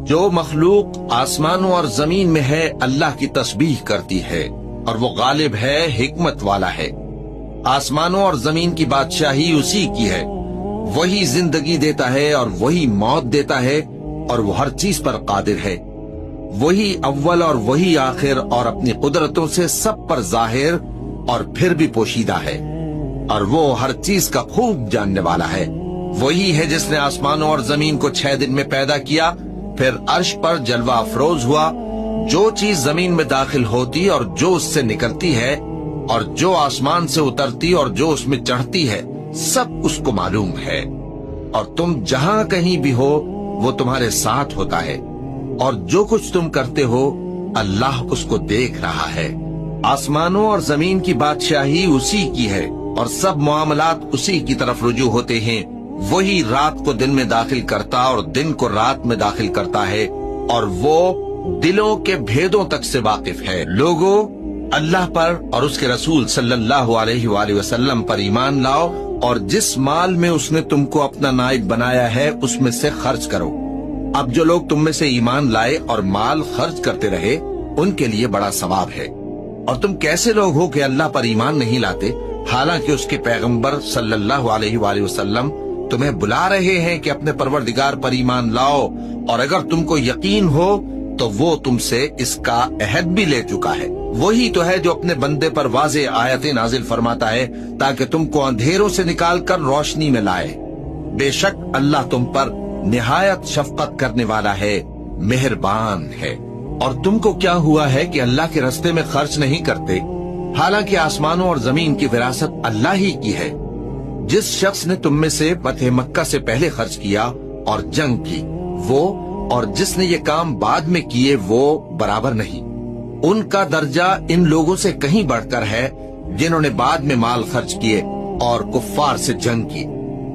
جو مخلوق آسمانوں اور زمین میں ہے اللہ کی تسبیح کرتی ہے اور وہ غالب ہے، حکمت والا ہے۔ آسمانوں اور زمین کی بادشاہی اسی کی ہے، وہی زندگی دیتا ہے اور وہی موت دیتا ہے اور وہ ہر چیز پر قادر ہے۔ وہی اول اور وہی آخر اور اپنی قدرتوں سے سب پر ظاہر اور پھر بھی پوشیدہ ہے، اور وہ ہر چیز کا خوب جاننے والا ہے۔ وہی ہے جس نے آسمانوں اور زمین کو 6 دن میں پیدا کیا، پھر عرش پر جلوہ افروز ہوا۔ جو چیز زمین میں داخل ہوتی اور جو اس سے نکلتی ہے، اور جو آسمان سے اترتی اور جو اس میں چڑھتی ہے، سب اس کو معلوم ہے۔ اور تم جہاں کہیں بھی ہو وہ تمہارے ساتھ ہوتا ہے، اور جو کچھ تم کرتے ہو اللہ اس کو دیکھ رہا ہے۔ آسمانوں اور زمین کی بادشاہی اسی کی ہے اور سب معاملات اسی کی طرف رجوع ہوتے ہیں۔ وہی رات کو دن میں داخل کرتا اور دن کو رات میں داخل کرتا ہے، اور وہ دلوں کے بھیدوں تک سے واقف ہے۔ لوگوں، اللہ پر اور اس کے رسول صلی اللہ علیہ وآلہ وسلم پر ایمان لاؤ، اور جس مال میں اس نے تم کو اپنا نائب بنایا ہے اس میں سے خرچ کرو۔ اب جو لوگ تم میں سے ایمان لائے اور مال خرچ کرتے رہے ان کے لیے بڑا ثواب ہے۔ اور تم کیسے لوگ ہو کہ اللہ پر ایمان نہیں لاتے، حالانکہ اس کے پیغمبر صلی اللہ علیہ وآلہ وسلم تمہیں بلا رہے ہیں کہ اپنے پروردگار پر ایمان لاؤ، اور اگر تم کو یقین ہو تو وہ تم سے اس کا عہد بھی لے چکا ہے۔ وہی تو ہے جو اپنے بندے پر واضح آیتیں نازل فرماتا ہے تاکہ تم کو اندھیروں سے نکال کر روشنی میں لائے۔ بے شک اللہ تم پر نہایت شفقت کرنے والا ہے، مہربان ہے۔ اور تم کو کیا ہوا ہے کہ اللہ کے رستے میں خرچ نہیں کرتے، حالانکہ آسمانوں اور زمین کی وراثت اللہ ہی کی ہے۔ جس شخص نے تم میں سے فتح مکہ سے پہلے خرچ کیا اور جنگ کی، وہ اور جس نے یہ کام بعد میں کیے وہ برابر نہیں۔ ان کا درجہ ان لوگوں سے کہیں بڑھ کر ہے جنہوں نے بعد میں مال خرچ کیے اور کفار سے جنگ کی،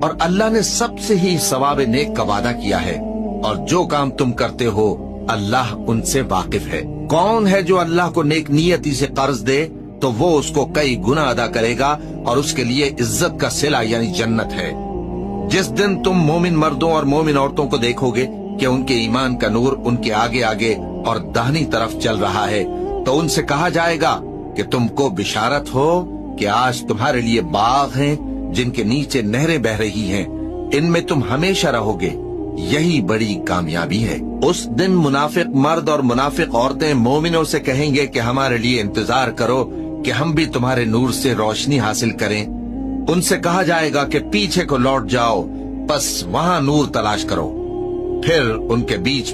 اور اللہ نے سب سے ہی ثواب نیک کا وعدہ کیا ہے، اور جو کام تم کرتے ہو اللہ ان سے واقف ہے۔ کون ہے جو اللہ کو نیک نیتی سے قرض دے تو وہ اس کو کئی گنا ادا کرے گا، اور اس کے لیے عزت کا صلہ یعنی جنت ہے۔ جس دن تم مومن مردوں اور مومن عورتوں کو دیکھو گے کہ ان کے ایمان کا نور ان کے آگے آگے اور داہنی طرف چل رہا ہے، تو ان سے کہا جائے گا کہ تم کو بشارت ہو کہ آج تمہارے لیے باغ ہیں جن کے نیچے نہریں بہ رہی ہیں، ان میں تم ہمیشہ رہو گے، یہی بڑی کامیابی ہے۔ اس دن منافق مرد اور منافق عورتیں مومنوں سے کہیں گے کہ ہمارے لیے انتظار کرو کہ ہم بھی تمہارے نور سے روشنی حاصل کریں۔ ان سے کہا جائے گا کہ پیچھے کو لوٹ جاؤ، بس وہاں نور تلاش کرو۔ پھر ان کے بیچ